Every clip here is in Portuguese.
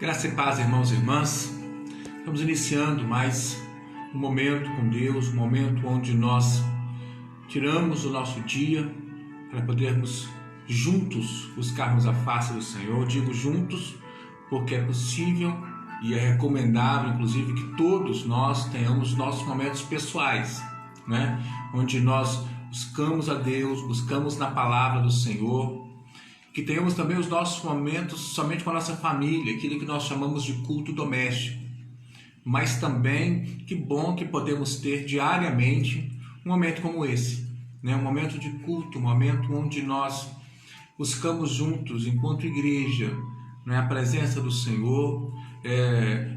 Graça e paz, irmãos e irmãs. Estamos iniciando mais um momento com Deus, um momento onde nós tiramos o nosso dia para podermos juntos buscarmos a face do Senhor. Eu digo juntos porque é possível e é recomendável, inclusive, que todos nós tenhamos nossos momentos pessoais, né? Onde nós buscamos a Deus, buscamos na palavra do Senhor, que tenhamos também os nossos momentos somente com a nossa família, aquilo que nós chamamos de culto doméstico. Mas também, que bom que podemos ter diariamente um momento como esse, né? Um momento de culto, um momento onde nós buscamos juntos, enquanto igreja, né, a presença do Senhor,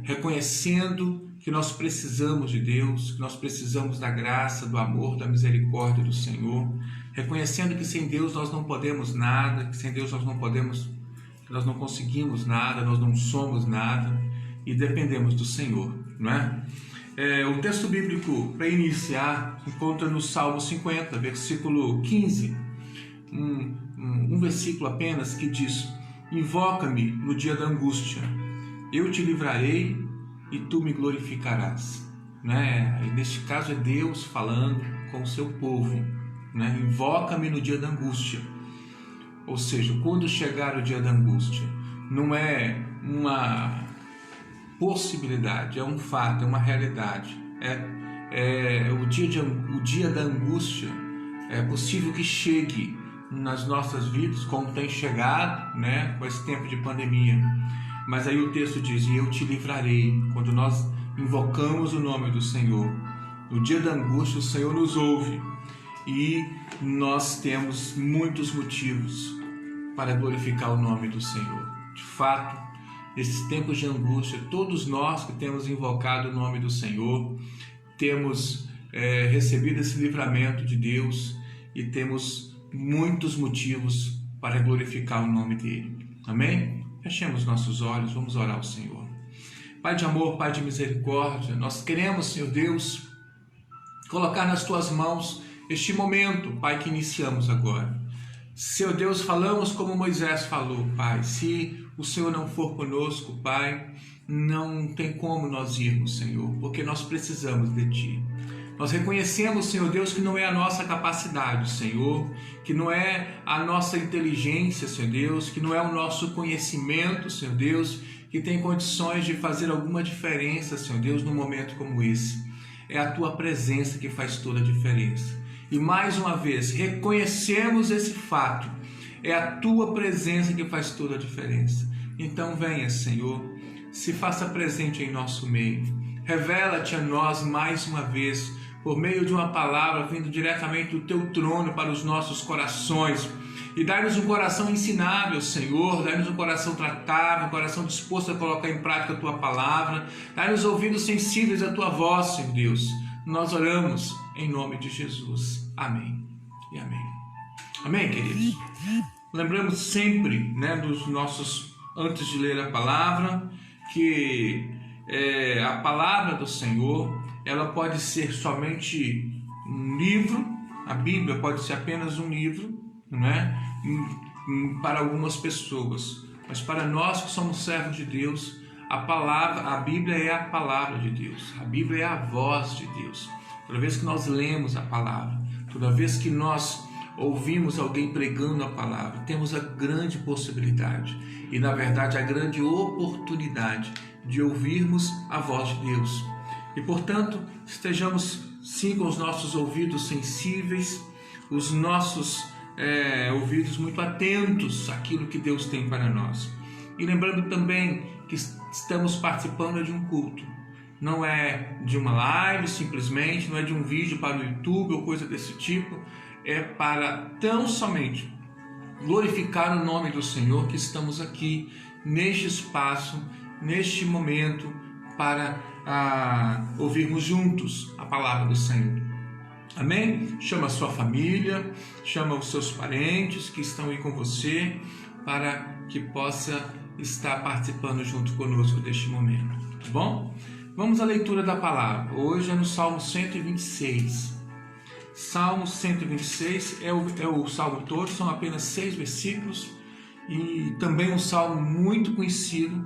reconhecendo que nós precisamos de Deus, que nós precisamos da graça, do amor, da misericórdia do Senhor, reconhecendo que sem Deus nós não podemos nada, que sem Deus nós não conseguimos nada, nós não somos nada e dependemos do Senhor, não é? O texto bíblico para iniciar encontra no Salmo 50, versículo 15, um versículo apenas que diz: invoca-me no dia da angústia, eu te livrarei e tu me glorificarás, né? E neste caso é Deus falando com o seu povo, né? Invoca-me no dia da angústia, ou seja, quando chegar o dia da angústia, não é uma possibilidade, é um fato, é uma realidade, o dia da angústia é possível que chegue nas nossas vidas, como tem chegado, né, com esse tempo de pandemia. Mas aí o texto diz: e eu te livrarei. Quando nós invocamos o nome do Senhor, no dia da angústia o Senhor nos ouve e nós temos muitos motivos para glorificar o nome do Senhor. De fato, nesses tempos de angústia, todos nós que temos invocado o nome do Senhor temos recebido esse livramento de Deus e temos muitos motivos para glorificar o nome dele. Amém? Fechemos nossos olhos, vamos orar ao Senhor. Pai de amor, Pai de misericórdia, nós queremos, Senhor Deus, colocar nas Tuas mãos este momento, Pai, que iniciamos agora. Senhor Deus, falamos como Moisés falou, Pai. Se o Senhor não for conosco, Pai, não tem como nós irmos, Senhor, porque nós precisamos de Ti. Nós reconhecemos, Senhor Deus, que não é a nossa capacidade, Senhor, que não é a nossa inteligência, Senhor Deus, que não é o nosso conhecimento, Senhor Deus, que tem condições de fazer alguma diferença, Senhor Deus, num momento como esse. É a Tua presença que faz toda a diferença. E mais uma vez, reconhecemos esse fato. É a Tua presença que faz toda a diferença. Então venha, Senhor, se faça presente em nosso meio. Revela-te a nós mais uma vez, por meio de uma palavra vindo diretamente do Teu trono para os nossos corações. E dai-nos um coração ensinável, Senhor, dai-nos um coração tratável, um coração disposto a colocar em prática a Tua palavra. Dai-nos ouvidos sensíveis à Tua voz, Senhor Deus. Nós oramos em nome de Jesus. Amém e amém. Amém, queridos? Lembramos sempre, né, dos nossos, antes de ler a palavra, que a palavra do Senhor, ela pode ser somente um livro, a Bíblia pode ser apenas um livro, não é? Para algumas pessoas, mas para nós que somos servos de Deus, a Bíblia é a palavra de Deus, a Bíblia é a voz de Deus. Toda vez que nós lemos a palavra, toda vez que nós ouvimos alguém pregando a palavra, temos a grande possibilidade e, na verdade, a grande oportunidade de ouvirmos a voz de Deus. E, portanto, estejamos sim com os nossos ouvidos sensíveis, os nossos ouvidos muito atentos àquilo que Deus tem para nós. E lembrando também que estamos participando de um culto. Não é de uma live simplesmente, não é de um vídeo para o YouTube ou coisa desse tipo. É para tão somente glorificar o nome do Senhor que estamos aqui neste espaço, neste momento, para ouvirmos juntos a palavra do Senhor. Amém? Chama a sua família, chama os seus parentes que estão aí com você, para que possa estar participando junto conosco deste momento, tá bom? Vamos à leitura da palavra. Hoje é no Salmo 126. Salmo 126 é o salmo todo, são apenas 6 versículos, e também um salmo muito conhecido,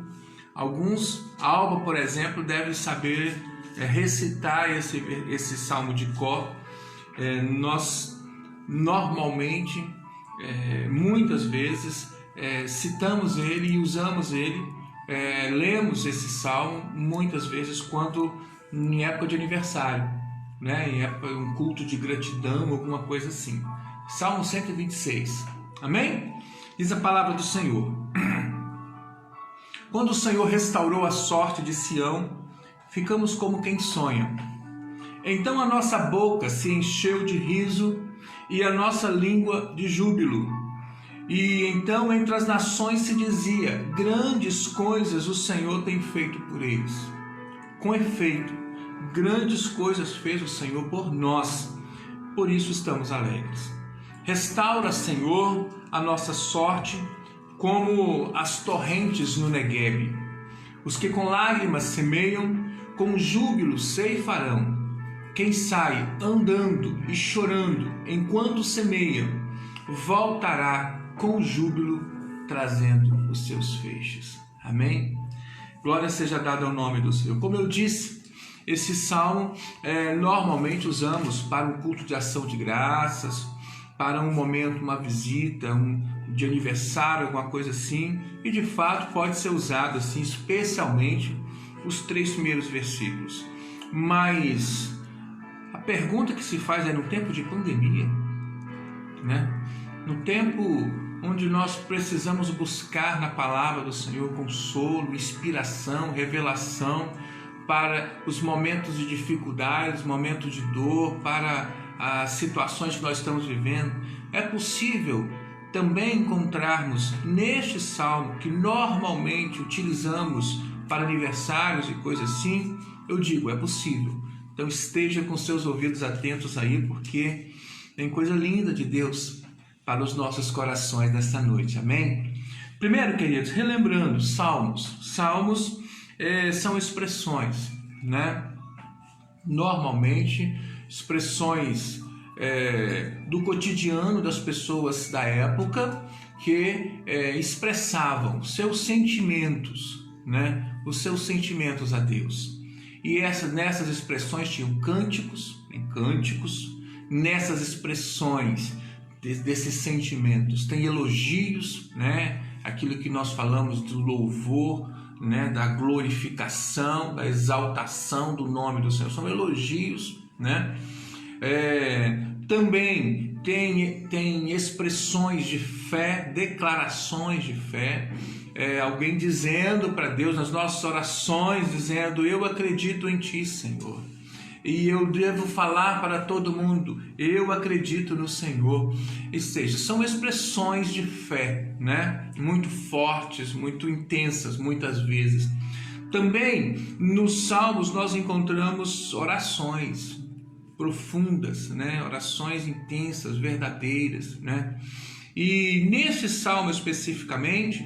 A Alba, por exemplo, deve saber recitar esse salmo de cor. Nós normalmente, muitas vezes, citamos ele e usamos ele, lemos esse salmo muitas vezes quando em época de aniversário, né? Em época um culto de gratidão, alguma coisa assim. Salmo 126. Amém? Diz a palavra do Senhor: quando o Senhor restaurou a sorte de Sião, ficamos como quem sonha. Então a nossa boca se encheu de riso e a nossa língua de júbilo. E então entre as nações se dizia: grandes coisas o Senhor tem feito por eles. Com efeito, grandes coisas fez o Senhor por nós, por isso estamos alegres. Restaura, Senhor, a nossa sorte como as torrentes no Neguebe. Os que com lágrimas semeiam, com júbilo ceifarão. Quem sai andando e chorando enquanto semeia, voltará com júbilo, trazendo os seus feixes. Amém? Glória seja dada ao nome do Senhor. Como eu disse, esse salmo normalmente usamos para um culto de ação de graças, para um momento, uma visita, de aniversário, alguma coisa assim, e de fato pode ser usado assim, especialmente os 3 primeiros versículos. Mas a pergunta que se faz é no tempo de pandemia, né? No tempo onde nós precisamos buscar na palavra do Senhor consolo, inspiração, revelação para os momentos de dificuldades, momentos de dor, para as situações que nós estamos vivendo, é possível também encontrarmos neste salmo, que normalmente utilizamos para aniversários e coisas assim. Eu digo, é possível. Então esteja com seus ouvidos atentos aí, porque tem coisa linda de Deus para os nossos corações nesta noite, amém? Primeiro, queridos, relembrando, salmos são expressões, né? Normalmente, expressões do cotidiano das pessoas da época que expressavam seus sentimentos, né? Os seus sentimentos a Deus. E nessas expressões tinham cânticos, nessas expressões desses sentimentos tem elogios, né? Aquilo que nós falamos do louvor, né? Da glorificação, da exaltação do nome do Senhor, são elogios, né? Também tem expressões de fé, declarações de fé, alguém dizendo para Deus nas nossas orações, dizendo: eu acredito em Ti, Senhor, e eu devo falar para todo mundo, eu acredito no Senhor. Ou seja, são expressões de fé, né? Muito fortes, muito intensas muitas vezes. Também nos Salmos nós encontramos orações profundas, né? Orações intensas, verdadeiras, né? E nesse salmo especificamente,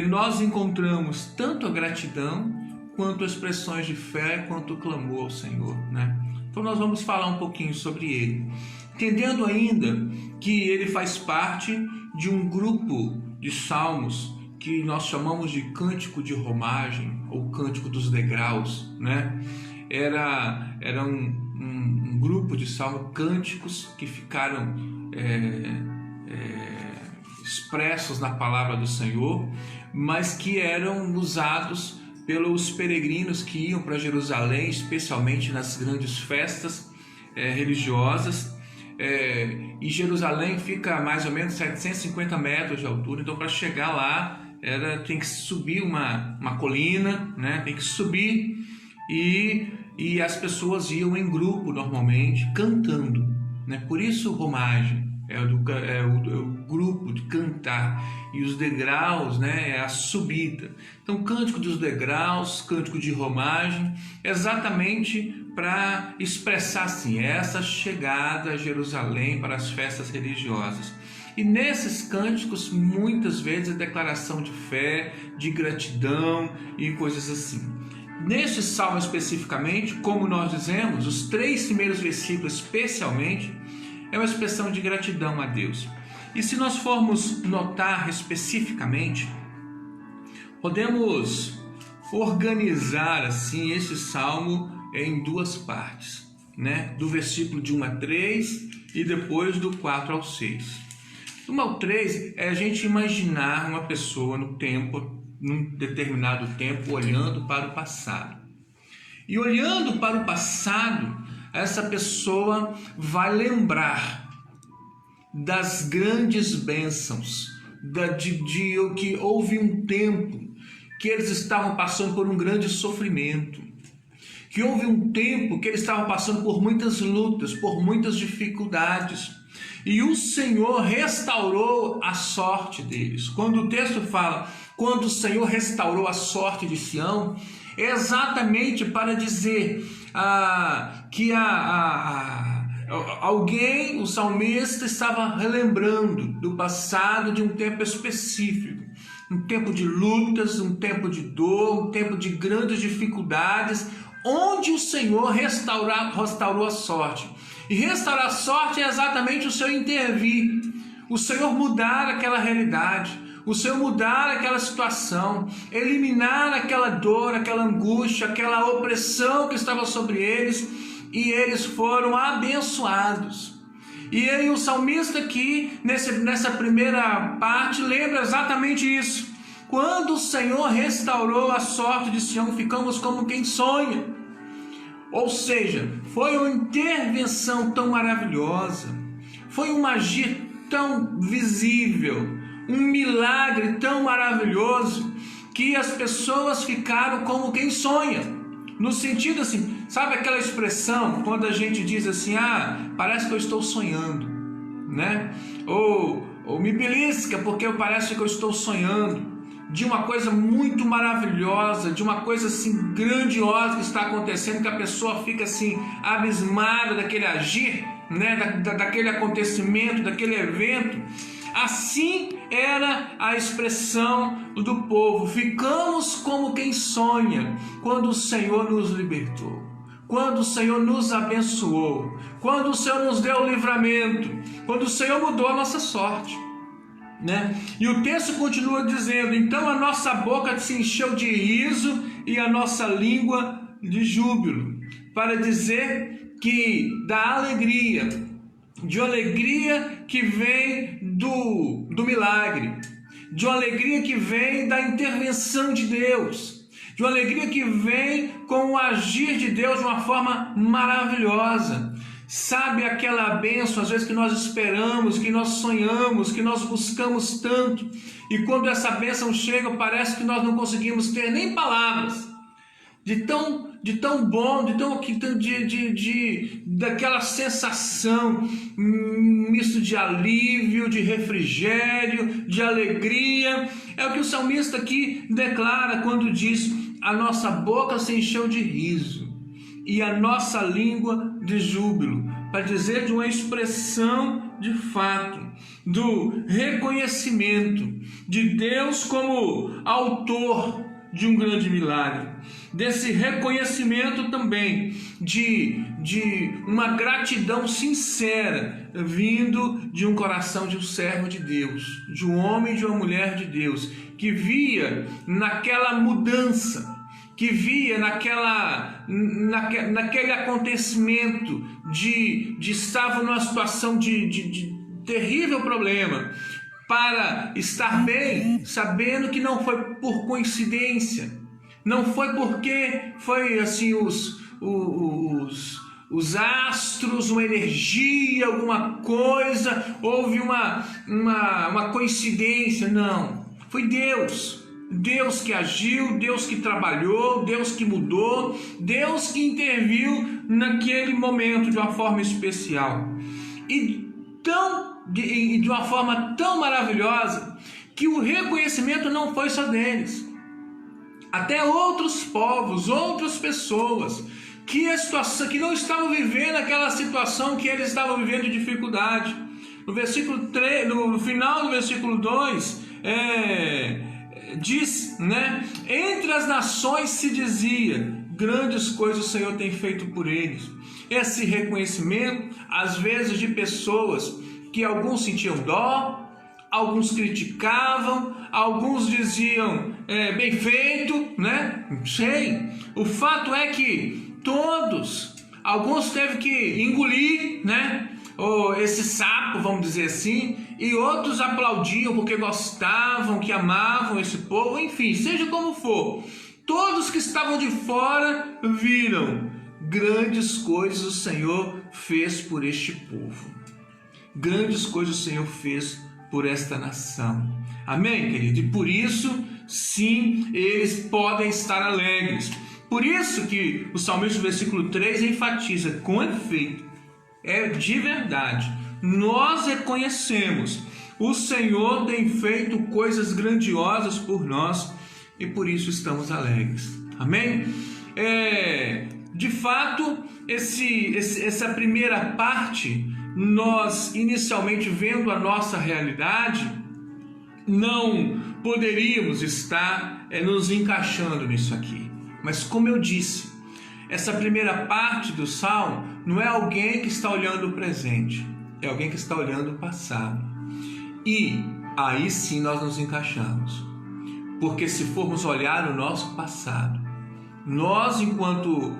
nós encontramos tanto a gratidão, quanto expressões de fé, quanto o clamor ao Senhor, né? Então nós vamos falar um pouquinho sobre ele, entendendo ainda que ele faz parte de um grupo de salmos que nós chamamos de cântico de romagem, ou cântico dos degraus, né? Era um grupo de salmos, cânticos que ficaram expressos na palavra do Senhor, mas que eram usados pelos peregrinos que iam para Jerusalém, especialmente nas grandes festas religiosas. E Jerusalém fica a mais ou menos 750 metros de altura, então para chegar lá tem que subir uma colina, né? Tem que subir, e as pessoas iam em grupo normalmente, cantando, né? Por isso romagem o grupo de cantar, e os degraus, né, é a subida. Então, cântico dos degraus, cântico de romagem, exatamente para expressar assim, essa chegada a Jerusalém para as festas religiosas. E nesses cânticos, muitas vezes, a declaração de fé, de gratidão e coisas assim. Neste salmo especificamente, como nós dizemos, os 3 primeiros versículos especialmente, é uma expressão de gratidão a Deus. E se nós formos notar especificamente, podemos organizar assim esse salmo em duas partes, né? Do versículo de 1 a 3 e depois do 4 ao 6. Do 1 ao 3 é a gente imaginar uma pessoa no tempo, num determinado tempo, olhando para o passado. E olhando para o passado, essa pessoa vai lembrar das grandes bênçãos, que houve um tempo que eles estavam passando por um grande sofrimento, que houve um tempo que eles estavam passando por muitas lutas, por muitas dificuldades, e o Senhor restaurou a sorte deles. Quando o texto fala, quando o Senhor restaurou a sorte de Sião, é exatamente para dizer que alguém, o salmista, estava relembrando do passado de um tempo específico, um tempo de lutas, um tempo de dor, um tempo de grandes dificuldades, onde o Senhor restaurou a sorte. E restaurar a sorte é exatamente o Senhor intervir, o Senhor mudar aquela realidade, o Senhor mudar aquela situação, eliminar aquela dor, aquela angústia, aquela opressão que estava sobre eles, e eles foram abençoados. E aí o salmista aqui, nessa primeira parte, lembra exatamente isso. Quando o Senhor restaurou a sorte de Sião, ficamos como quem sonha. Ou seja, foi uma intervenção tão maravilhosa, foi um agir tão visível, um milagre tão maravilhoso, que as pessoas ficaram como quem sonha. No sentido assim, sabe aquela expressão quando a gente diz assim, parece que eu estou sonhando, né? Ou me belisca porque parece que eu estou sonhando de uma coisa muito maravilhosa, de uma coisa assim grandiosa que está acontecendo, que a pessoa fica assim abismada daquele agir, né? daquele acontecimento, daquele evento. Assim era a expressão do povo. Ficamos como quem sonha quando o Senhor nos libertou, quando o Senhor nos abençoou, quando o Senhor nos deu o livramento, quando o Senhor mudou a nossa sorte, né? E o texto continua dizendo, então a nossa boca se encheu de riso e a nossa língua de júbilo, para dizer que da alegria, de uma alegria que vem do milagre, de uma alegria que vem da intervenção de Deus, de uma alegria que vem com o agir de Deus de uma forma maravilhosa. Sabe aquela bênção, às vezes, que nós esperamos, que nós sonhamos, que nós buscamos tanto, e quando essa bênção chega, parece que nós não conseguimos ter nem palavras, de tão bom, daquela sensação misto de alívio, de refrigério, de alegria. É o que o salmista aqui declara quando diz, a nossa boca se encheu de riso e a nossa língua de júbilo, para dizer de uma expressão de fato, do reconhecimento de Deus como autor de um grande milagre, desse reconhecimento também de uma gratidão sincera vindo de um coração de um servo de Deus, de um homem e de uma mulher de Deus, que via naquela mudança, que via naquele acontecimento de estava numa situação de terrível problema, para estar bem, sabendo que não foi por coincidência, não foi porque foi assim os astros, uma energia, alguma coisa, houve uma coincidência, não, foi Deus que agiu, Deus que trabalhou, Deus que mudou, Deus que interviu naquele momento de uma forma especial, e de uma forma tão maravilhosa, que o reconhecimento não foi só deles, até outros povos, outras pessoas que não estavam vivendo aquela situação que eles estavam vivendo de dificuldade. No versículo 3, no final do versículo 2, diz, né? Entre as nações se dizia, grandes coisas o Senhor tem feito por eles. Esse reconhecimento, às vezes, de pessoas que alguns sentiam dó, alguns criticavam, alguns diziam bem feito, né? Não sei. O fato é que alguns teve que engolir, né? Esse sapo, vamos dizer assim, e outros aplaudiam porque gostavam, que amavam esse povo, enfim, seja como for. Todos que estavam de fora viram grandes coisas o Senhor fez por este povo. Grandes coisas o Senhor fez por esta nação. Amém, querido? E por isso, sim, eles podem estar alegres. Por isso que o salmista, no versículo 3, enfatiza: com efeito, é de verdade, nós reconhecemos, o Senhor tem feito coisas grandiosas por nós e por isso estamos alegres. Amém? De fato, essa primeira parte, nós inicialmente vendo a nossa realidade, não poderíamos estar nos encaixando nisso aqui. Mas como eu disse, essa primeira parte do Salmo não é alguém que está olhando o presente, é alguém que está olhando o passado. E aí sim nós nos encaixamos. Porque se formos olhar o nosso passado, nós enquanto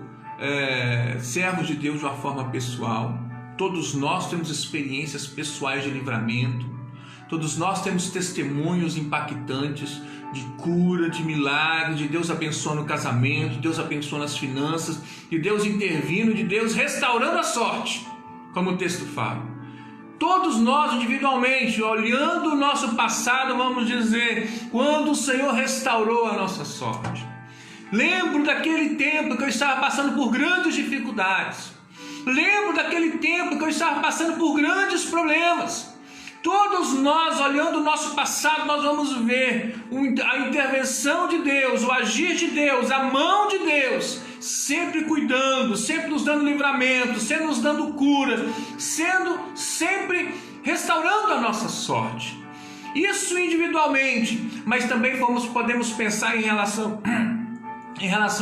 servos de Deus de uma forma pessoal, todos nós temos experiências pessoais de livramento, todos nós temos testemunhos impactantes de cura, de milagre, de Deus abençoando o casamento, de Deus abençoando as finanças, de Deus intervindo, de Deus restaurando a sorte, como o texto fala. Todos nós individualmente, olhando o nosso passado, vamos dizer, quando o Senhor restaurou a nossa sorte. Lembro daquele tempo que eu estava passando por grandes dificuldades. Lembro daquele tempo que eu estava passando por grandes problemas. Todos nós, olhando o nosso passado, nós vamos ver a intervenção de Deus, o agir de Deus, a mão de Deus, sempre cuidando, sempre nos dando livramento, sempre nos dando cura, sempre restaurando a nossa sorte. Isso individualmente, mas também podemos pensar em relação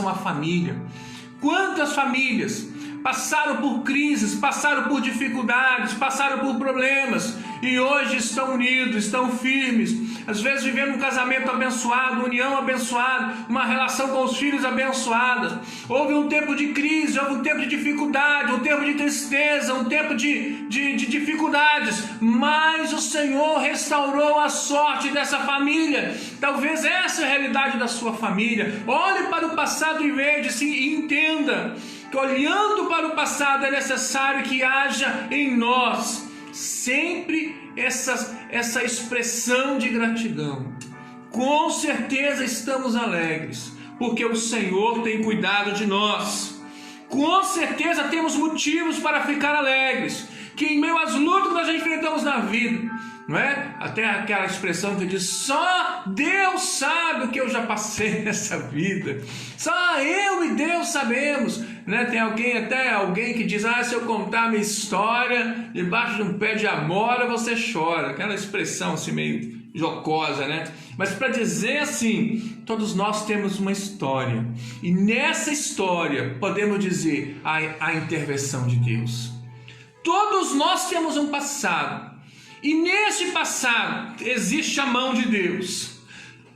à família. Quantas famílias passaram por crises, passaram por dificuldades, passaram por problemas e hoje estão unidos, estão firmes, às vezes vivendo um casamento abençoado, união abençoada, uma relação com os filhos abençoada. Houve um tempo de crise, houve um tempo de dificuldade, um tempo de tristeza, um tempo de dificuldades, mas o Senhor restaurou a sorte dessa família. Talvez essa é a realidade da sua família. Olhe para o passado e veja e entenda que olhando para o passado é necessário que haja em nós sempre essa expressão de gratidão. Com certeza estamos alegres, porque o Senhor tem cuidado de nós. Com certeza temos motivos para ficar alegres, que em meio às lutas que nós enfrentamos na vida, não é? Até aquela expressão que diz: só Deus sabe o que eu já passei nessa vida, só eu e Deus sabemos, né? Tem alguém que diz: se eu contar a minha história debaixo de um pé de amora você chora, aquela expressão assim meio jocosa, né? Mas para dizer assim, todos nós temos uma história, e nessa história podemos dizer a intervenção de Deus. Todos nós temos um passado, e nesse passado existe a mão de Deus.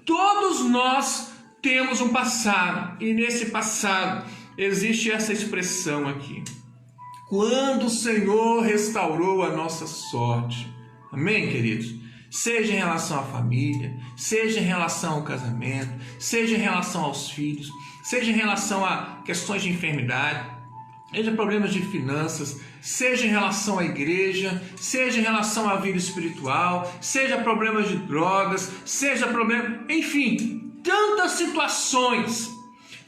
Todos nós temos um passado, e nesse passado existe essa expressão aqui: quando o Senhor restaurou a nossa sorte. Amém, queridos? Seja em relação à família, seja em relação ao casamento, seja em relação aos filhos, seja em relação a questões de enfermidade, seja problemas de finanças, seja em relação à igreja, seja em relação à vida espiritual, seja problemas de drogas, seja problema, enfim, tantas situações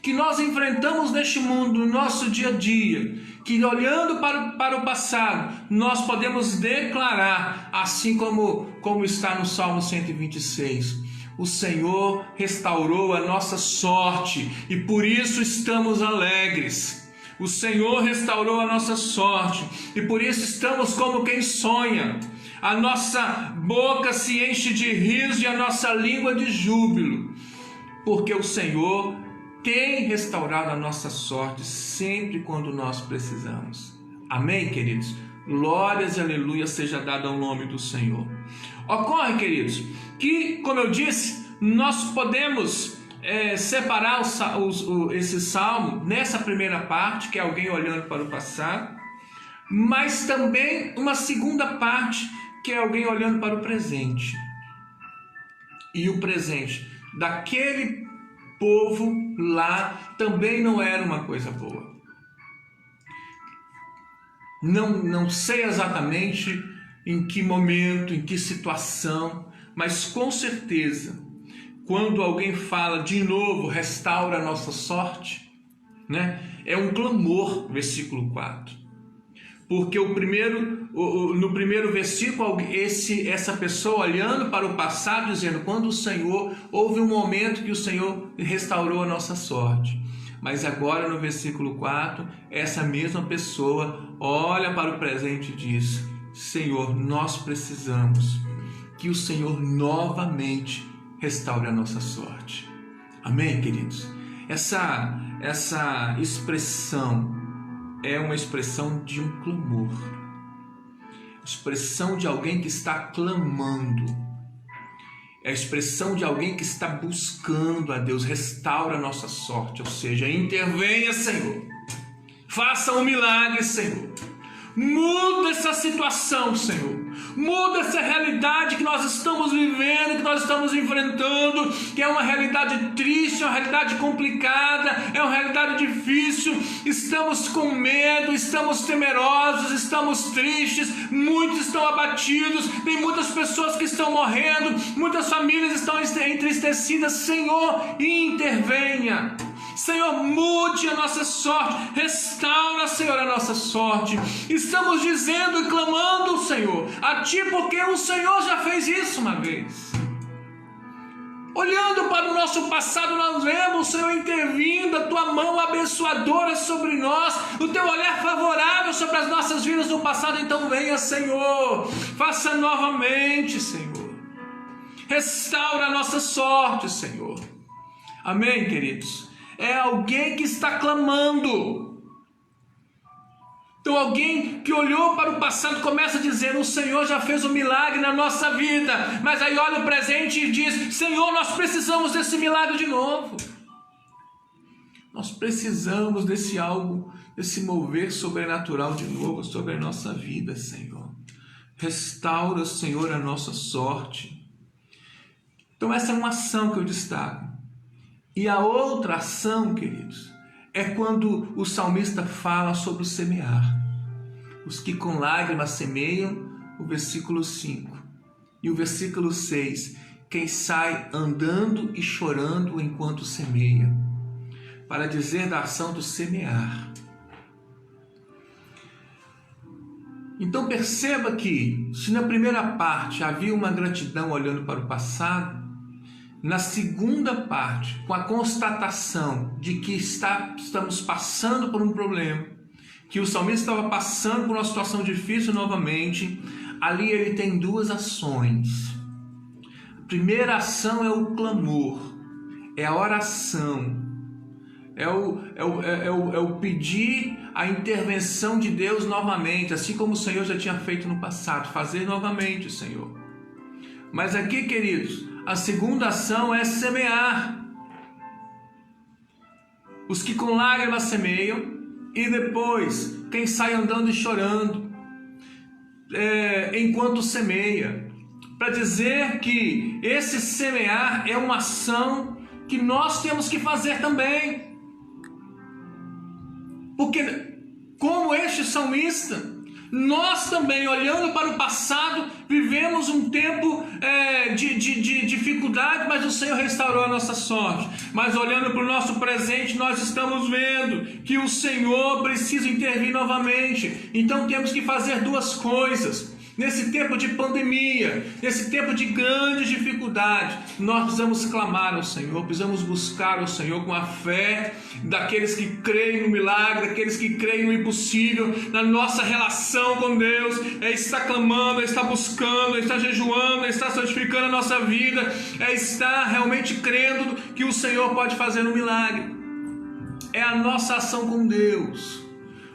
que nós enfrentamos neste mundo, no nosso dia a dia, que olhando para o passado, nós podemos declarar, assim como está no Salmo 126, o Senhor restaurou a nossa sorte e por isso estamos alegres. O Senhor restaurou a nossa sorte e por isso estamos como quem sonha. A nossa boca se enche de riso e a nossa língua de júbilo, porque o Senhor tem restaurado a nossa sorte sempre quando nós precisamos. Amém, queridos? Glórias e aleluia seja dado ao nome do Senhor. Ocorre, queridos, que, como eu disse, nós podemos separar esse salmo nessa primeira parte, que é alguém olhando para o passado, mas também uma segunda parte, que é alguém olhando para o presente. E o presente daquele povo lá também não era uma coisa boa. Não sei exatamente em que momento, em que situação, mas com certeza, quando alguém fala de novo, restaura a nossa sorte, né? É um clamor, versículo 4. Porque no primeiro versículo, essa pessoa olhando para o passado, dizendo, quando o Senhor, houve um momento que o Senhor restaurou a nossa sorte. Mas agora no versículo 4, essa mesma pessoa olha para o presente e diz, Senhor, nós precisamos que o Senhor novamente restaure a nossa sorte. Amém, queridos? Essa expressão é uma expressão de um clamor, expressão de alguém que está clamando, é a expressão de alguém que está buscando a Deus, restaura a nossa sorte, ou seja, intervenha, Senhor, faça um milagre, Senhor, muda essa situação, Senhor, muda essa realidade que nós estamos vivendo, que nós estamos enfrentando, que é uma realidade triste, é uma realidade complicada, é uma realidade difícil, estamos com medo, estamos temerosos, estamos tristes, muitos estão abatidos, tem muitas pessoas que estão morrendo, muitas famílias estão entristecidas. Senhor, intervenha. Senhor, mude a nossa sorte, restaura, Senhor, a nossa sorte. Estamos dizendo e clamando, Senhor, a Ti, porque o Senhor já fez isso uma vez. Olhando para o nosso passado, nós vemos o Senhor intervindo, a Tua mão abençoadora sobre nós, o Teu olhar favorável sobre as nossas vidas no passado. Então venha, Senhor, faça novamente, Senhor, restaura a nossa sorte, Senhor. Amém, queridos? É alguém que está clamando. Então alguém que olhou para o passado começa a dizer, o Senhor já fez um milagre na nossa vida, mas aí olha o presente e diz, Senhor, nós precisamos desse milagre de novo. Nós precisamos desse algo, desse mover sobrenatural de novo sobre a nossa vida, Senhor. Restaura, Senhor, a nossa sorte. Então essa é uma ação que eu destaco. E a outra ação, queridos, é quando o salmista fala sobre o semear. Os que com lágrimas semeiam, o versículo 5. E o versículo 6, quem sai andando e chorando enquanto semeia. Para dizer da ação do semear. Então perceba que, se na primeira parte havia uma gratidão olhando para o passado, na segunda parte, com a constatação de que estamos passando por um problema, que o salmista estava passando por uma situação difícil novamente, ali ele tem duas ações. A primeira ação é o clamor, é a oração, é o pedir a intervenção de Deus novamente, assim como o Senhor já tinha feito no passado, fazer novamente, Senhor. Mas aqui, queridos, a segunda ação é semear. Os que com lágrimas semeiam, e depois quem sai andando e chorando enquanto semeia. Para dizer que esse semear é uma ação que nós temos que fazer também. Porque, como este salmista, nós também, olhando para o passado, vivemos um tempo de dificuldade, mas o Senhor restaurou a nossa sorte. Mas olhando para o nosso presente, nós estamos vendo que o Senhor precisa intervir novamente. Então temos que fazer duas coisas. Nesse tempo de pandemia, nesse tempo de grande dificuldade, nós precisamos clamar ao Senhor, precisamos buscar ao Senhor com a fé daqueles que creem no milagre, daqueles que creem no impossível, na nossa relação com Deus, estar clamando, estar buscando, estar jejuando, estar santificando a nossa vida, estar realmente crendo que o Senhor pode fazer um milagre. É a nossa ação com Deus.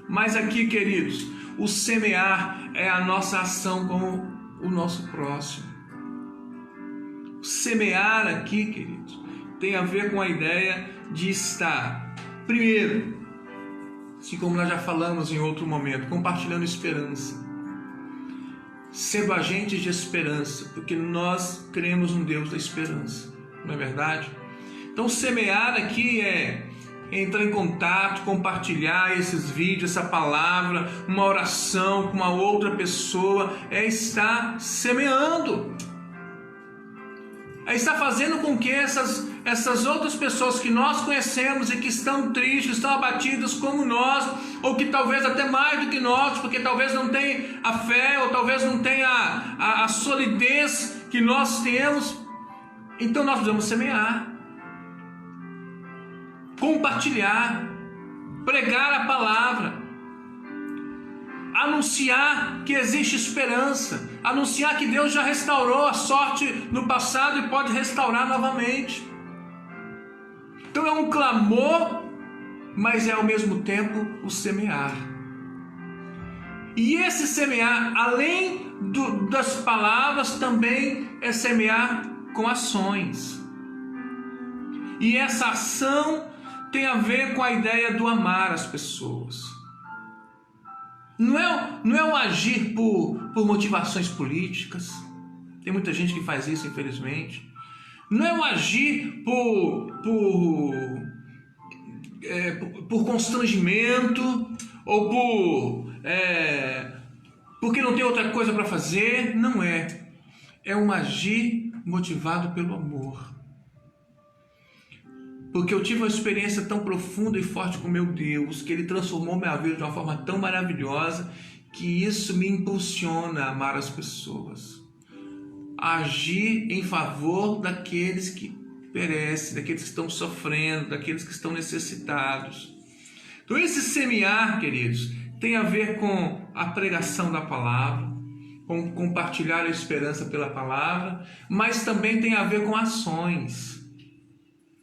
Mas aqui, queridos, O semear é a nossa ação com o nosso próximo. Semear aqui, queridos, tem a ver com a ideia de estar, primeiro, assim como nós já falamos em outro momento, compartilhando esperança, sendo agentes de esperança, porque nós cremos no Deus da esperança, não é verdade? Então, semear aqui é entrar em contato, compartilhar esses vídeos, essa palavra, uma oração com uma outra pessoa, é estar semeando. É estar fazendo com que essas outras pessoas que nós conhecemos e que estão tristes, estão abatidas como nós, ou que talvez até mais do que nós, porque talvez não tenham a fé, ou talvez não tenham a solidez que nós temos, então nós devemos semear, compartilhar, pregar a palavra, anunciar que existe esperança, anunciar que Deus já restaurou a sorte no passado e pode restaurar novamente. Então é um clamor, mas é ao mesmo tempo o semear. E esse semear, além das palavras, também é semear com ações. E essa ação tem a ver com a ideia do amar as pessoas. Não é o agir por motivações políticas. Tem muita gente que faz isso, infelizmente. Não é o agir por constrangimento ou porque não tem outra coisa para fazer. Não é. É um agir motivado pelo amor. Porque eu tive uma experiência tão profunda e forte com meu Deus, que Ele transformou minha vida de uma forma tão maravilhosa, que isso me impulsiona a amar as pessoas. A agir em favor daqueles que perecem, daqueles que estão sofrendo, daqueles que estão necessitados. Então esse semear, queridos, tem a ver com a pregação da palavra, com compartilhar a esperança pela palavra, mas também tem a ver com ações,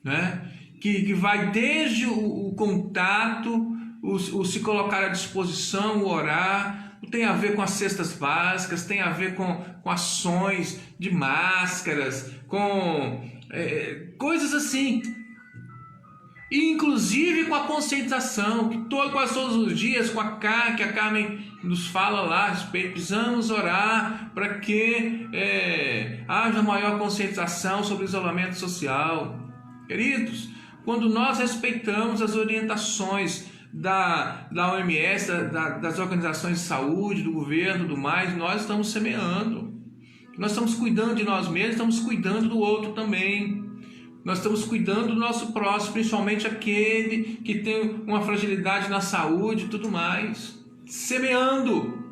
né? Que vai desde o contato, o se colocar à disposição, o orar, tem a ver com as cestas básicas, tem a ver com ações de máscaras, com coisas assim. E inclusive com a conscientização, que quase todos os dias, que a Carmen nos fala lá a respeito, precisamos orar para que haja maior conscientização sobre o isolamento social. Queridos, quando nós respeitamos as orientações da OMS, das organizações de saúde, do governo, do mais, nós estamos semeando. Nós estamos cuidando de nós mesmos, estamos cuidando do outro também. Nós estamos cuidando do nosso próximo, principalmente aquele que tem uma fragilidade na saúde e tudo mais. Semeando.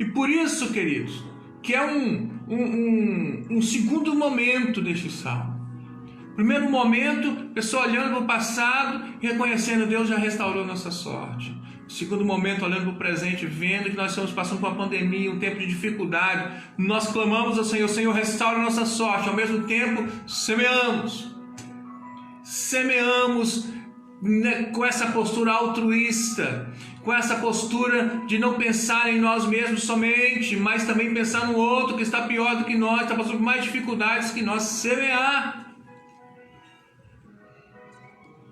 E por isso, queridos, que é um segundo momento deste salmo. Primeiro momento, pessoa olhando para o passado e reconhecendo Deus já restaurou nossa sorte. Segundo momento, olhando para o presente, vendo que nós estamos passando por uma pandemia, um tempo de dificuldade. Nós clamamos ao Senhor, Senhor, restaura nossa sorte. Ao mesmo tempo, semeamos. Semeamos, né, com essa postura altruísta, com essa postura de não pensar em nós mesmos somente, mas também pensar no outro que está pior do que nós, está passando por mais dificuldades que nós. Semear.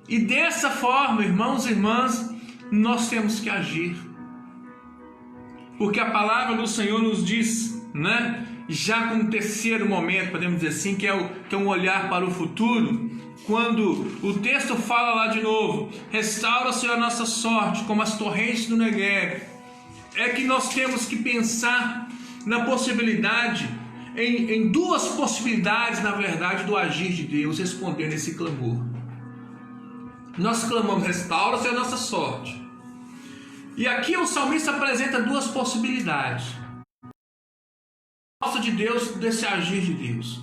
E dessa forma, irmãos e irmãs, nós temos que agir. Porque a palavra do Senhor nos diz, né? Já com o terceiro momento, podemos dizer assim, que é um olhar para o futuro, quando o texto fala lá de novo, restaura, Senhor, a nossa sorte, como as torrentes do Negueb, é que nós temos que pensar na possibilidade, em duas possibilidades, na verdade, do agir de Deus, respondendo esse clamor. Nós clamamos, restaura, Senhor, a nossa sorte. E aqui o salmista apresenta duas possibilidades. A resposta de Deus, desse agir de Deus.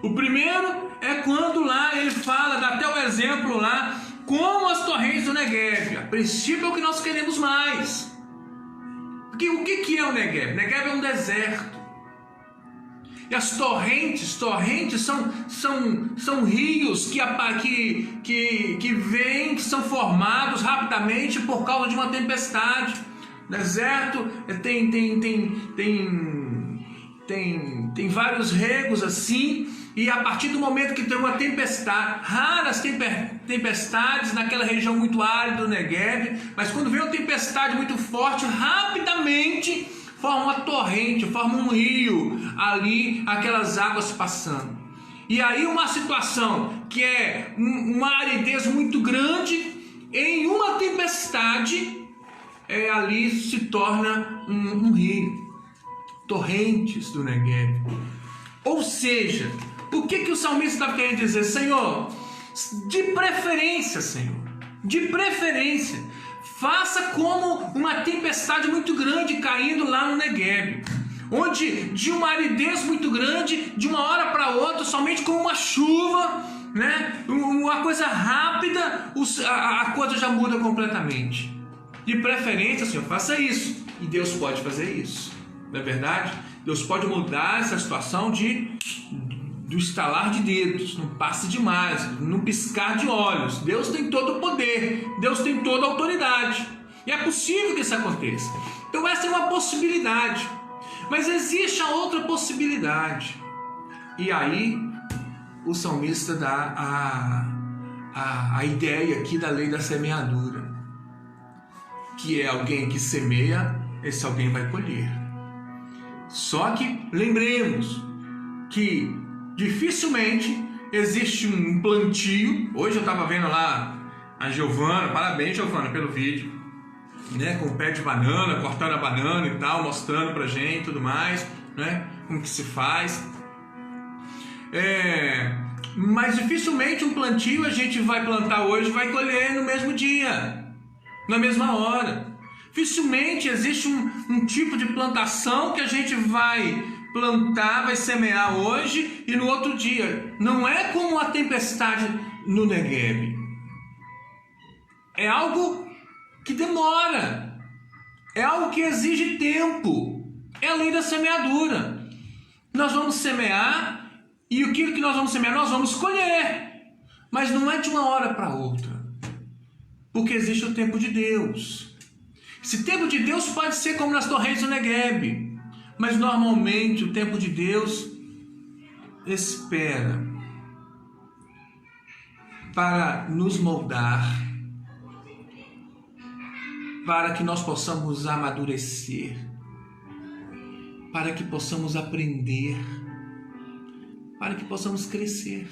O primeiro é quando lá ele fala, dá até o exemplo lá, como as torrentes do Negueb. A princípio é o que nós queremos mais. Porque o que é o Negueb? O Negueb é um deserto. E as torrentes são rios que vêm, que são formados rapidamente por causa de uma tempestade. deserto tem vários regos assim, e a partir do momento que tem uma tempestade, raras tempestades naquela região muito árida do Negueb, mas quando vem uma tempestade muito forte, rapidamente forma uma torrente, forma um rio ali, aquelas águas passando. E aí uma situação que é uma aridez muito grande, em uma tempestade, ali se torna um rio, torrentes do Negueb. Ou seja, o que o salmista estava querendo dizer? Senhor, de preferência, Senhor, de preferência, faça como uma tempestade muito grande caindo lá no Negueb, onde de uma aridez muito grande, de uma hora para outra, somente com uma chuva, né, uma coisa rápida, a coisa já muda completamente. De preferência, Senhor, faça isso. E Deus pode fazer isso, não é verdade? Deus pode mudar essa situação do estalar de dedos, num passe de mágica, num piscar de olhos. Deus tem todo o poder, Deus tem toda a autoridade, e é possível que isso aconteça. Então essa é uma possibilidade, mas existe a outra possibilidade, e aí o salmista dá a ideia aqui da lei da semeadura, que é alguém que semeia, esse alguém vai colher. Só que lembremos que dificilmente existe um plantio. Hoje eu estava vendo lá a Giovana, parabéns Giovana pelo vídeo, né, com o pé de banana, cortando a banana e tal, mostrando pra gente e tudo mais, né, como que se faz. Mas dificilmente um plantio a gente vai plantar hoje e vai colher no mesmo dia, na mesma hora. Dificilmente existe um tipo de plantação que a gente vai plantar, vai semear hoje e no outro dia. Não é como a tempestade no Negueb. É algo que demora. É algo que exige tempo. É a lei da semeadura. Nós vamos semear e aquilo que nós vamos semear nós vamos colher. Mas não é de uma hora para outra. Porque existe o tempo de Deus. Esse tempo de Deus pode ser como nas torrentes do Negueb, mas normalmente o tempo de Deus espera para nos moldar, para que nós possamos amadurecer, para que possamos aprender, para que possamos crescer.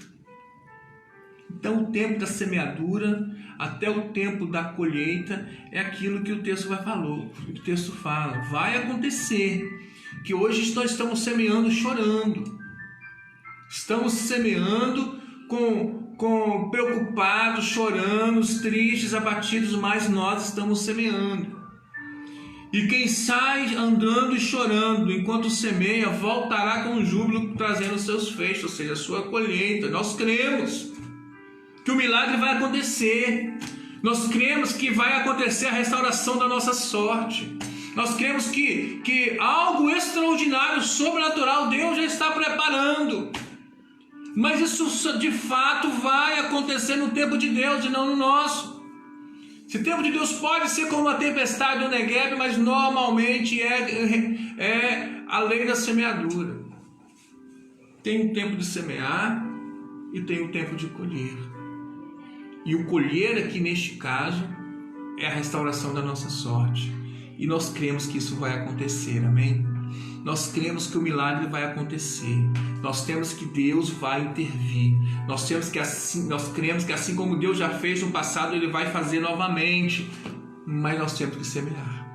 Então o tempo da semeadura até o tempo da colheita é aquilo que o texto fala. Vai acontecer que hoje nós estamos semeando chorando. Estamos semeando preocupados, chorando, tristes, abatidos, mas nós estamos semeando. E quem sai andando e chorando enquanto semeia, voltará com júbilo trazendo seus feixes, ou seja, a sua colheita. Nós cremos que o milagre vai acontecer. Nós cremos que vai acontecer a restauração da nossa sorte. Nós cremos que algo extraordinário, sobrenatural, Deus já está preparando. Mas isso de fato vai acontecer no tempo de Deus e não no nosso. Esse tempo de Deus pode ser como uma tempestade do Negueb, mas normalmente é a lei da semeadura. Tem um tempo de semear e tem um tempo de colher. E o colher aqui neste caso é a restauração da nossa sorte. E nós cremos que isso vai acontecer, amém? Nós cremos que o milagre vai acontecer. Nós temos que Deus vai intervir. Nós cremos que assim como Deus já fez no passado, Ele vai fazer novamente. Mas nós temos que semear.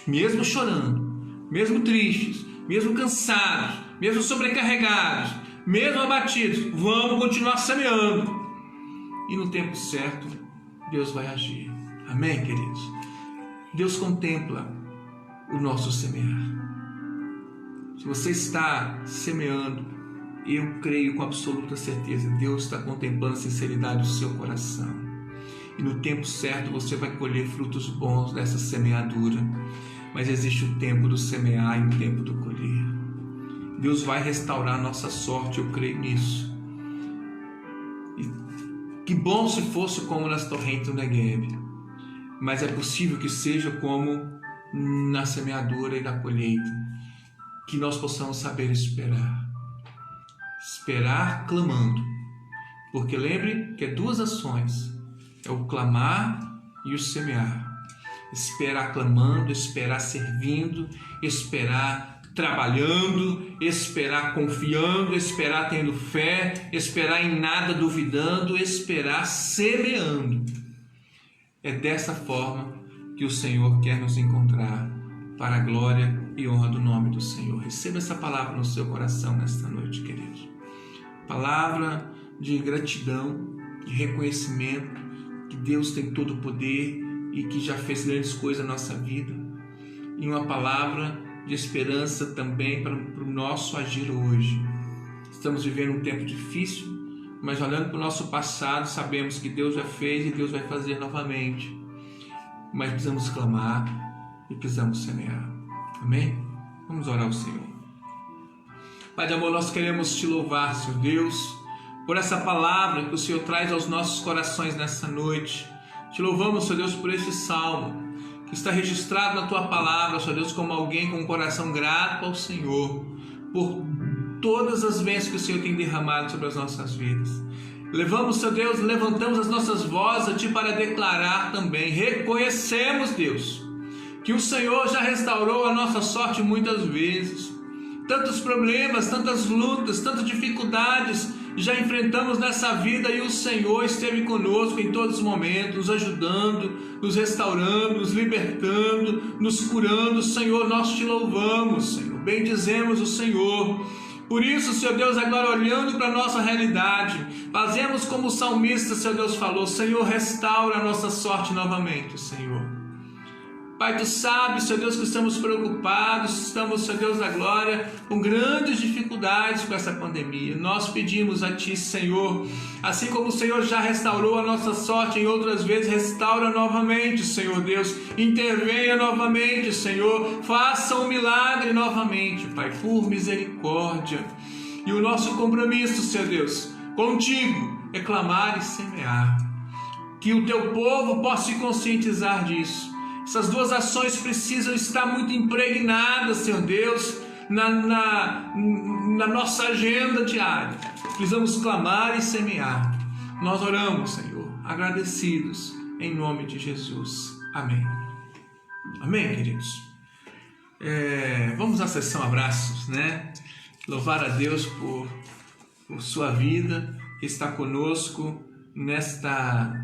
Mesmo chorando, mesmo tristes, mesmo cansados, mesmo sobrecarregados, mesmo abatidos, vamos continuar semeando. E no tempo certo, Deus vai agir. Amém, queridos? Deus contempla o nosso semear. Se você está semeando, eu creio com absoluta certeza, Deus está contemplando a sinceridade do seu coração. E no tempo certo você vai colher frutos bons dessa semeadura. Mas existe o tempo do semear e o tempo do colher. Deus vai restaurar a nossa sorte, eu creio nisso. E que bom se fosse como nas torrentes do Negueb. Mas é possível que seja como na semeadura e na colheita, que nós possamos saber esperar. Esperar clamando, porque lembre que é duas ações, é o clamar e o semear. Esperar clamando, esperar servindo, esperar trabalhando, esperar confiando, esperar tendo fé, esperar em nada duvidando, esperar semeando. É dessa forma que o Senhor quer nos encontrar, para a glória e honra do nome do Senhor. Receba essa palavra no seu coração nesta noite, queridos. Palavra de gratidão, de reconhecimento que Deus tem todo o poder e que já fez grandes coisas na nossa vida. E uma palavra de esperança também para o nosso agir hoje. Estamos vivendo um tempo difícil, mas olhando para o nosso passado, sabemos que Deus já fez e Deus vai fazer novamente. Mas precisamos clamar e precisamos semear. Amém? Vamos orar ao Senhor. Pai de amor, nós queremos te louvar, Senhor Deus, por essa palavra que o Senhor traz aos nossos corações nessa noite. Te louvamos, Senhor Deus, por este salmo, que está registrado na Tua palavra, Senhor Deus, como alguém com um coração grato ao Senhor, por todas as bênçãos que o Senhor tem derramado sobre as nossas vidas. Levantamos as nossas vozes a Ti para declarar também, reconhecemos, Deus, que o Senhor já restaurou a nossa sorte muitas vezes. Tantos problemas, tantas lutas, tantas dificuldades já enfrentamos nessa vida e o Senhor esteve conosco em todos os momentos, nos ajudando, nos restaurando, nos libertando, nos curando. Senhor, nós te louvamos, Senhor, bendizemos o Senhor. Por isso, Senhor Deus, agora olhando para a nossa realidade, fazemos como o salmista, Senhor Deus, falou: Senhor, restaura a nossa sorte novamente, Senhor. Pai, Tu sabes, Senhor Deus, que estamos preocupados, estamos, Senhor Deus da glória, com grandes dificuldades com essa pandemia. Nós pedimos a Ti, Senhor, assim como o Senhor já restaurou a nossa sorte em outras vezes, restaura novamente, Senhor Deus, intervenha novamente, Senhor, faça um milagre novamente, Pai, por misericórdia. E o nosso compromisso, Senhor Deus, contigo é clamar e semear, que o Teu povo possa se conscientizar disso. Essas duas ações precisam estar muito impregnadas, Senhor Deus, na nossa agenda diária. Precisamos clamar e semear. Nós oramos, Senhor, agradecidos, em nome de Jesus. Amém. Amém, queridos? Vamos à sessão abraços, né? Louvar a Deus por sua vida, que está conosco nesta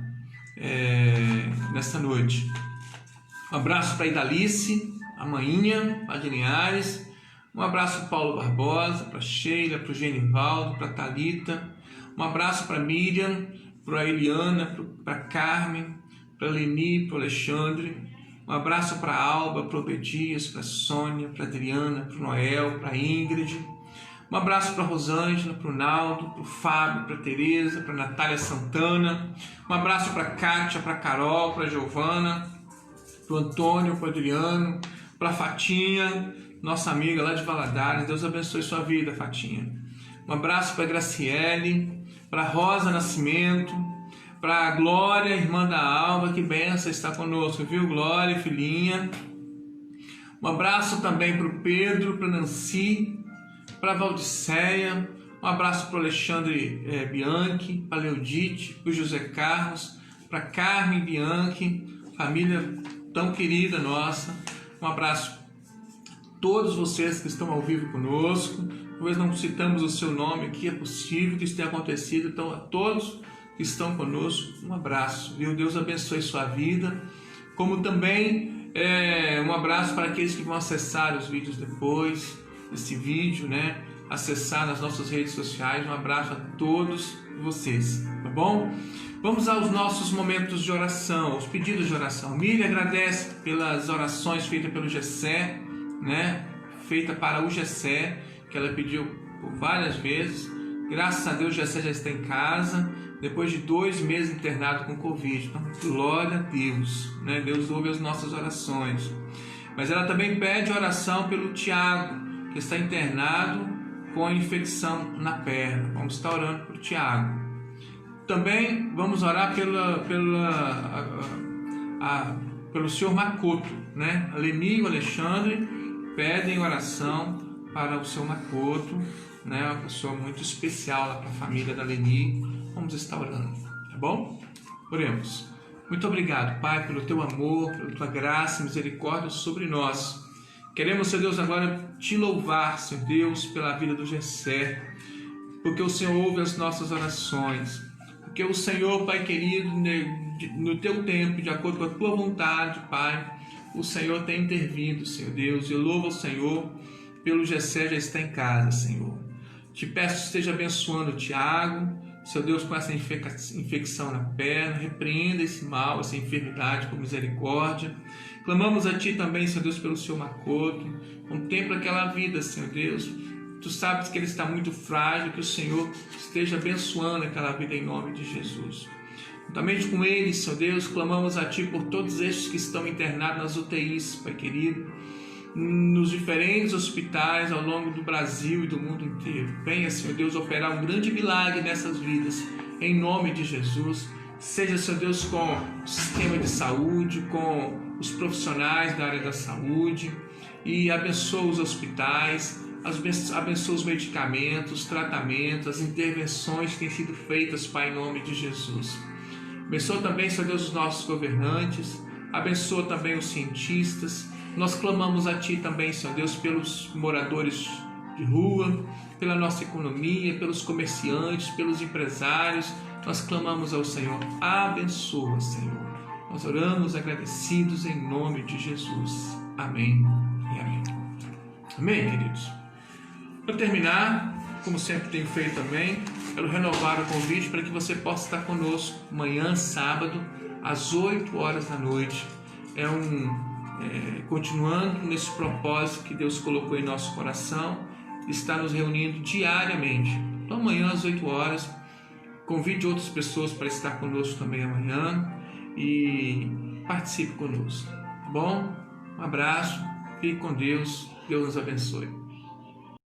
noite. Um abraço para a Idalice, a Maninha, a Linhares. Um abraço para Paulo Barbosa, para Sheila, para o Genivaldo, para a Thalita. Um abraço para a Miriam, para a Eliana, para a Carmen, para a Leni, para o Alexandre. Um abraço para a Alba, para o Obedias, para a Sônia, para a Adriana, para o Noel, para a Ingrid. Um abraço para a Rosângela, para o Naldo, para o Fábio, para a Tereza, para a Natália Santana. Um abraço para a Kátia, para a Carol, para a Giovana, para o Antônio, para o Adriano, para a Fatinha, nossa amiga lá de Valadares. Deus abençoe sua vida, Fatinha. Um abraço para a Graciele, para a Rosa Nascimento, para a Glória, irmã da Alva. Que benção estar conosco, viu, Glória, filhinha? Um abraço também para o Pedro, para a Nancy, para a Valdiceia. Um abraço para o Alexandre Bianchi, para a Leodite, para o José Carlos, para a Carmen Bianchi, família tão querida nossa. Um abraço a todos vocês que estão ao vivo conosco. Talvez não citamos o seu nome aqui, é possível que isso tenha acontecido. Então, a todos que estão conosco, um abraço, viu? Deus abençoe sua vida. Como também um abraço para aqueles que vão acessar os vídeos depois desse vídeo, né? Acessar nas nossas redes sociais. Um abraço a todos vocês, tá bom? Vamos aos nossos momentos de oração, os pedidos de oração. Miriam agradece pelas orações feitas pelo Gessé, né? Feita para o Gessé, que ela pediu por várias vezes. Graças a Deus, o Gessé já está em casa, depois de 2 meses internado com Covid. Então, glória a Deus, né? Deus ouve as nossas orações. Mas ela também pede oração pelo Tiago, que está internado com infecção na perna. Vamos estar orando por Tiago. Também vamos orar pelo senhor Makoto, né? A Leni e o Alexandre pedem oração para o senhor Makoto, né? Uma pessoa muito especial lá para a família da Leni. Vamos estar orando, tá bom? Oremos. Muito obrigado, Pai, pelo teu amor, pela tua graça e misericórdia sobre nós. Queremos, Senhor Deus, agora te louvar, Senhor Deus, pela vida do Gessé, porque o Senhor ouve as nossas orações, porque o Senhor, Pai querido, no teu tempo, de acordo com a tua vontade, Pai, o Senhor tem intervindo, Senhor Deus. Eu louvo ao Senhor pelo Gessé já está em casa, Senhor. Te peço que esteja abençoando o Tiago, Senhor Deus, com essa infecção na perna, repreenda esse mal, essa enfermidade com misericórdia. Clamamos a Ti também, Senhor Deus, pelo Senhor Makoto. Contempla aquela vida, Senhor Deus. Tu sabes que ele está muito frágil, que o Senhor esteja abençoando aquela vida em nome de Jesus. Juntamente com ele, Senhor Deus, clamamos a Ti por todos estes que estão internados nas UTIs, Pai querido, nos diferentes hospitais ao longo do Brasil e do mundo inteiro. Venha, Senhor Deus, operar um grande milagre nessas vidas, em nome de Jesus. Seja, Senhor Deus, com o sistema de saúde, com os profissionais da área da saúde, e abençoa os hospitais, abençoa os medicamentos, os tratamentos, as intervenções que têm sido feitas, Pai, em nome de Jesus. Abençoa também, Senhor Deus, os nossos governantes, abençoa também os cientistas. Nós clamamos a Ti também, Senhor Deus, pelos moradores de rua, pela nossa economia, pelos comerciantes, pelos empresários. Nós clamamos ao Senhor, abençoa, Senhor. Nós oramos agradecidos em nome de Jesus. Amém e amém. Amém, queridos? Para terminar, como sempre tenho feito também, quero renovar o convite para que você possa estar conosco amanhã, sábado, às 8 horas da noite. Continuando nesse propósito que Deus colocou em nosso coração, está nos reunindo diariamente. Então amanhã às 8 horas, convide outras pessoas para estar conosco também amanhã e participe conosco, tá bom? Um abraço, fique com Deus, Deus nos abençoe.